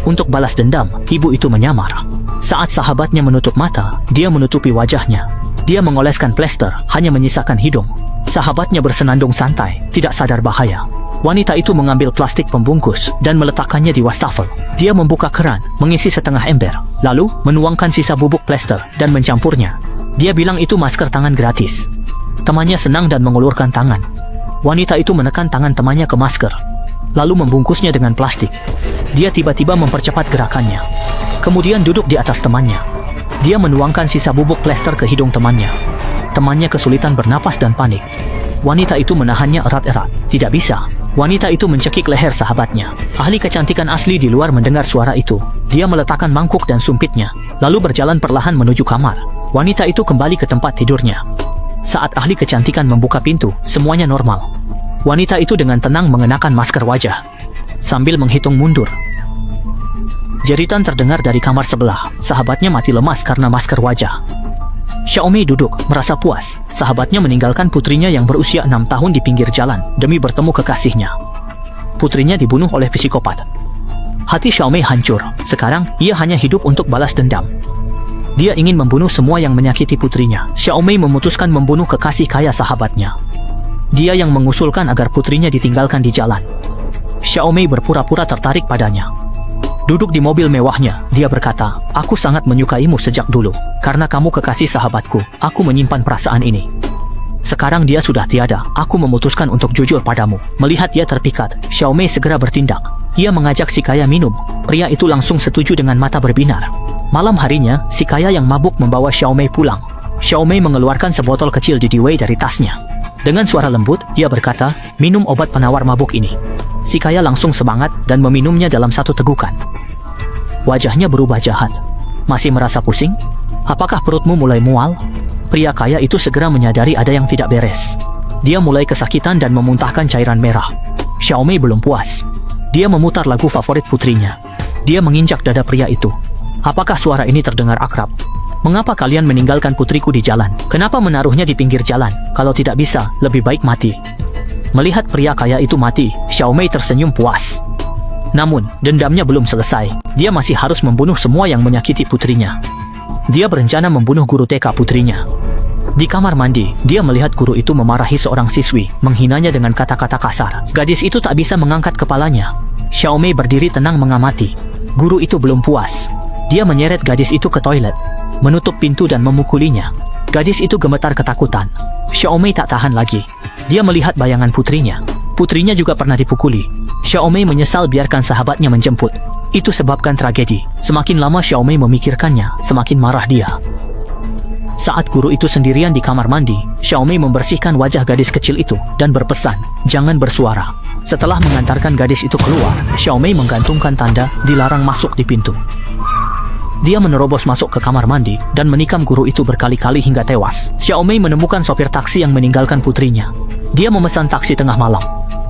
Untuk balas dendam, ibu itu menyamar. Saat sahabatnya menutup mata, dia menutupi wajahnya. Dia mengoleskan plester, hanya menyisakan hidung. Sahabatnya bersenandung santai, tidak sadar bahaya. Wanita itu mengambil plastik pembungkus dan meletakkannya di wastafel. Dia membuka keran, mengisi setengah ember, lalu menuangkan sisa bubuk plester dan mencampurnya. Dia bilang itu masker tangan gratis. Temannya senang dan mengulurkan tangan. Wanita itu menekan tangan temannya ke masker, lalu membungkusnya dengan plastik. Dia tiba-tiba mempercepat gerakannya, kemudian duduk di atas temannya. Dia menuangkan sisa bubuk plester ke hidung temannya. Temannya kesulitan bernapas dan panik. Wanita itu menahannya erat-erat. Tidak bisa. Wanita itu mencekik leher sahabatnya. Ahli kecantikan asli di luar mendengar suara itu. Dia meletakkan mangkuk dan sumpitnya, lalu berjalan perlahan menuju kamar. Wanita itu kembali ke tempat tidurnya. Saat ahli kecantikan membuka pintu, semuanya normal. Wanita itu dengan tenang mengenakan masker wajah, sambil menghitung mundur. Jeritan terdengar dari kamar sebelah. Sahabatnya mati lemas karena masker wajah. Xiaomei duduk, merasa puas. Sahabatnya meninggalkan putrinya yang berusia 6 tahun di pinggir jalan demi bertemu kekasihnya. Putrinya dibunuh oleh psikopat. Hati Xiaomei hancur. Sekarang, ia hanya hidup untuk balas dendam. Dia ingin membunuh semua yang menyakiti putrinya. Xiaomei memutuskan membunuh kekasih kaya sahabatnya. Dia yang mengusulkan agar putrinya ditinggalkan di jalan. Xiaomei berpura-pura tertarik padanya. Duduk di mobil mewahnya, dia berkata, "Aku sangat menyukaimu sejak dulu. Karena kamu kekasih sahabatku, aku menyimpan perasaan ini. Sekarang dia sudah tiada, aku memutuskan untuk jujur padamu." Melihat dia terpikat, Xiaomei segera bertindak. Ia mengajak si kaya minum. Pria itu langsung setuju dengan mata berbinar. Malam harinya, si kaya yang mabuk membawa Xiaomei pulang. Xiaomei mengeluarkan sebotol kecil di Dewey dari tasnya. Dengan suara lembut, ia berkata, "Minum obat penawar mabuk ini." Si kaya langsung semangat dan meminumnya dalam satu tegukan. Wajahnya berubah jahat. "Masih merasa pusing? Apakah perutmu mulai mual?" Pria kaya itu segera menyadari ada yang tidak beres. Dia mulai kesakitan dan memuntahkan cairan merah. Xiaomei belum puas. Dia memutar lagu favorit putrinya. Dia menginjak dada pria itu. "Apakah suara ini terdengar akrab? Mengapa kalian meninggalkan putriku di jalan? Kenapa menaruhnya di pinggir jalan? Kalau tidak bisa, lebih baik mati." Melihat pria kaya itu mati, Xiaomei tersenyum puas. Namun, dendamnya belum selesai. Dia masih harus membunuh semua yang menyakiti putrinya. Dia berencana membunuh guru TK putrinya. Di kamar mandi, dia melihat guru itu memarahi seorang siswi, menghinanya dengan kata-kata kasar. Gadis itu tak bisa mengangkat kepalanya. Xiaomei berdiri tenang mengamati. Guru itu belum puas. Dia menyeret gadis itu ke toilet, menutup pintu dan memukulinya. Gadis itu gemetar ketakutan. Xiaomei tak tahan lagi. Dia melihat bayangan putrinya. Putrinya juga pernah dipukuli. Xiaomei menyesal biarkan sahabatnya menjemput. Itu sebabkan tragedi. Semakin lama Xiaomei memikirkannya, semakin marah dia. Saat guru itu sendirian di kamar mandi, Xiaomei membersihkan wajah gadis kecil itu dan berpesan, "Jangan bersuara." Setelah mengantarkan gadis itu keluar, Xiaomei menggantungkan tanda dilarang masuk di pintu. Dia menerobos masuk ke kamar mandi dan menikam guru itu berkali-kali hingga tewas. Xiaomei menemukan sopir taksi yang meninggalkan putrinya. Dia memesan taksi tengah malam.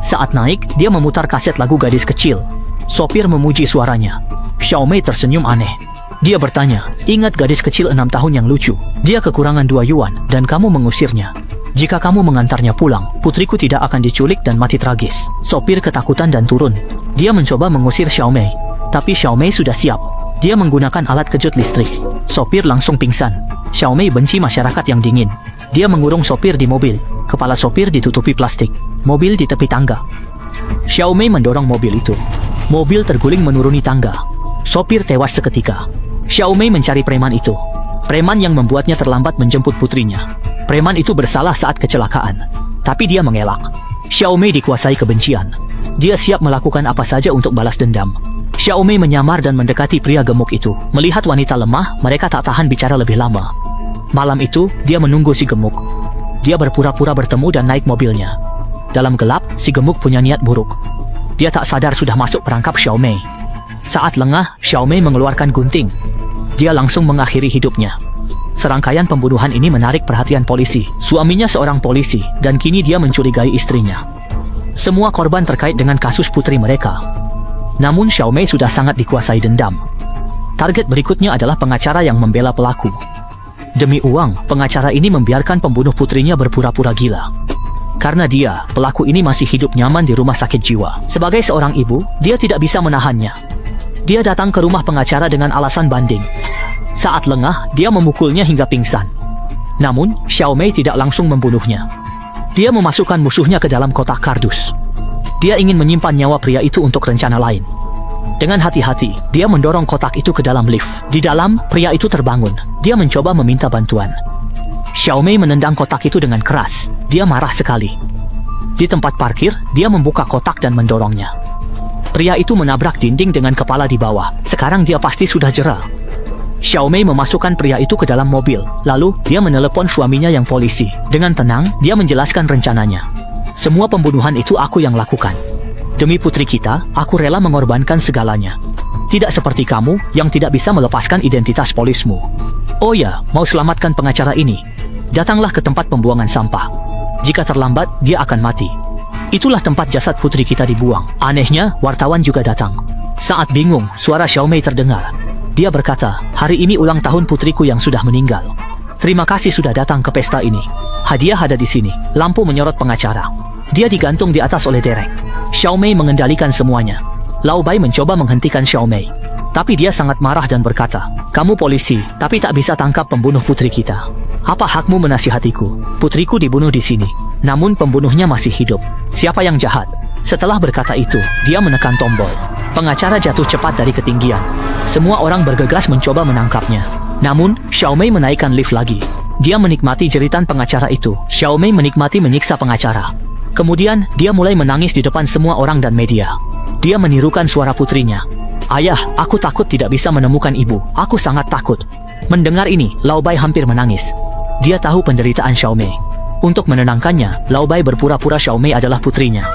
Saat naik, dia memutar kaset lagu gadis kecil. Sopir memuji suaranya. Xiaomei tersenyum aneh. Dia bertanya, "Ingat gadis kecil 6 tahun yang lucu? Dia kekurangan 2 yuan dan kamu mengusirnya. Jika kamu mengantarnya pulang, putriku tidak akan diculik dan mati tragis." Sopir ketakutan dan turun. Dia mencoba mengusir Xiaomei, tapi Xiaomei sudah siap. Dia menggunakan alat kejut listrik. Sopir langsung pingsan. Xiaomei benci masyarakat yang dingin. Dia mengurung sopir di mobil. Kepala sopir ditutupi plastik. Mobil di tepi tangga. Xiaomei mendorong mobil itu. Mobil terguling menuruni tangga. Sopir tewas seketika. Xiaomei mencari preman itu. Preman yang membuatnya terlambat menjemput putrinya. Preman itu bersalah saat kecelakaan, tapi dia mengelak. Xiaomei dikuasai kebencian. Dia siap melakukan apa saja untuk balas dendam. Xiaomei menyamar dan mendekati pria gemuk itu. Melihat wanita lemah, mereka tak tahan bicara lebih lama. Malam itu, dia menunggu si gemuk. Dia berpura-pura bertemu dan naik mobilnya. Dalam gelap, si gemuk punya niat buruk. Dia tak sadar sudah masuk perangkap Xiaomei. Saat lengah, Xiaomei mengeluarkan gunting. Dia langsung mengakhiri hidupnya. Serangkaian pembunuhan ini menarik perhatian polisi. Suaminya seorang polisi, dan kini dia mencurigai istrinya. Semua korban terkait dengan kasus putri mereka. Namun Xiaomei sudah sangat dikuasai dendam. Target berikutnya adalah pengacara yang membela pelaku. Demi uang, pengacara ini membiarkan pembunuh putrinya berpura-pura gila. Karena dia, pelaku ini masih hidup nyaman di rumah sakit jiwa. Sebagai seorang ibu, dia tidak bisa menahannya. Dia datang ke rumah pengacara dengan alasan banding. Saat lengah, dia memukulnya hingga pingsan. Namun, Xiao Mei tidak langsung membunuhnya. Dia memasukkan musuhnya ke dalam kotak kardus. Dia ingin menyimpan nyawa pria itu untuk rencana lain. Dengan hati-hati, dia mendorong kotak itu ke dalam lift. Di dalam, pria itu terbangun. Dia mencoba meminta bantuan. Xiao Mei menendang kotak itu dengan keras. Dia marah sekali. Di tempat parkir, dia membuka kotak dan mendorongnya. Pria itu menabrak dinding dengan kepala di bawah. Sekarang dia pasti sudah jera. Xiao Mei memasukkan pria itu ke dalam mobil. Lalu, dia menelepon suaminya yang polisi. Dengan tenang, dia menjelaskan rencananya. Semua pembunuhan itu aku yang lakukan. Demi putri kita, aku rela mengorbankan segalanya. Tidak seperti kamu yang tidak bisa melepaskan identitas polismu. Oh ya, mau selamatkan pengacara ini? Datanglah ke tempat pembuangan sampah. Jika terlambat, dia akan mati. Itulah tempat jasad putri kita dibuang. Anehnya, wartawan juga datang. Saat bingung, suara Xiao Mei terdengar. Dia berkata, hari ini ulang tahun putriku yang sudah meninggal. Terima kasih sudah datang ke pesta ini. Hadiah ada di sini. Lampu menyorot pengacara. Dia digantung di atas oleh derek. Xiao Mei mengendalikan semuanya. Lao Bai mencoba menghentikan Xiao Mei. Tapi dia sangat marah dan berkata, kamu polisi, tapi tak bisa tangkap pembunuh putri kita. Apa hakmu menasihatiku? Putriku dibunuh di sini. Namun pembunuhnya masih hidup. Siapa yang jahat? Setelah berkata itu, dia menekan tombol. Pengacara jatuh cepat dari ketinggian. Semua orang bergegas mencoba menangkapnya. Namun, Xiao Mei menaikkan lift lagi. Dia menikmati jeritan pengacara itu. Xiao Mei menikmati menyiksa pengacara. Kemudian, dia mulai menangis di depan semua orang dan media. Dia menirukan suara putrinya. Ayah, aku takut tidak bisa menemukan ibu. Aku sangat takut. Mendengar ini, Lao Bai hampir menangis. Dia tahu penderitaan Xiao Mei. Untuk menenangkannya, Lao Bai berpura-pura Xiao Mei adalah putrinya.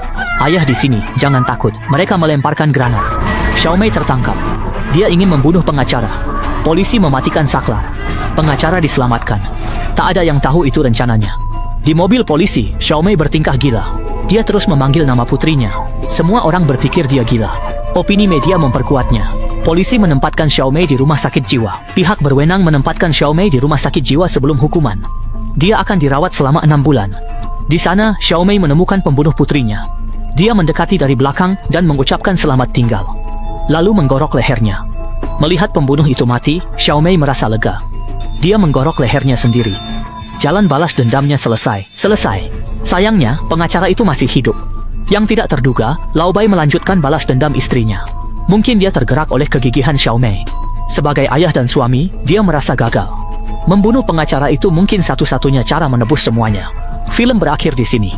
Ayah di sini, jangan takut. Mereka melemparkan granat. Xiao Mei tertangkap. Dia ingin membunuh pengacara. Polisi mematikan saklar. Pengacara diselamatkan. Tak ada yang tahu itu rencananya. Di mobil polisi, Xiao Mei bertingkah gila. Dia terus memanggil nama putrinya. Semua orang berpikir dia gila. Opini media memperkuatnya. Polisi menempatkan Xiao Mei di rumah sakit jiwa. Pihak berwenang menempatkan Xiao Mei di rumah sakit jiwa sebelum hukuman. Dia akan dirawat selama 6 bulan. Di sana, Xiao Mei menemukan pembunuh putrinya. Dia mendekati dari belakang dan mengucapkan selamat tinggal. Lalu menggorok lehernya. Melihat pembunuh itu mati, Xiao Mei merasa lega. Dia menggorok lehernya sendiri. Jalan balas dendamnya selesai. Sayangnya, pengacara itu masih hidup. Yang tidak terduga, Lao Bai melanjutkan balas dendam istrinya. Mungkin dia tergerak oleh kegigihan Xiao Mei. Sebagai ayah dan suami, dia merasa gagal. Membunuh pengacara itu mungkin satu-satunya cara menebus semuanya. Film berakhir di sini.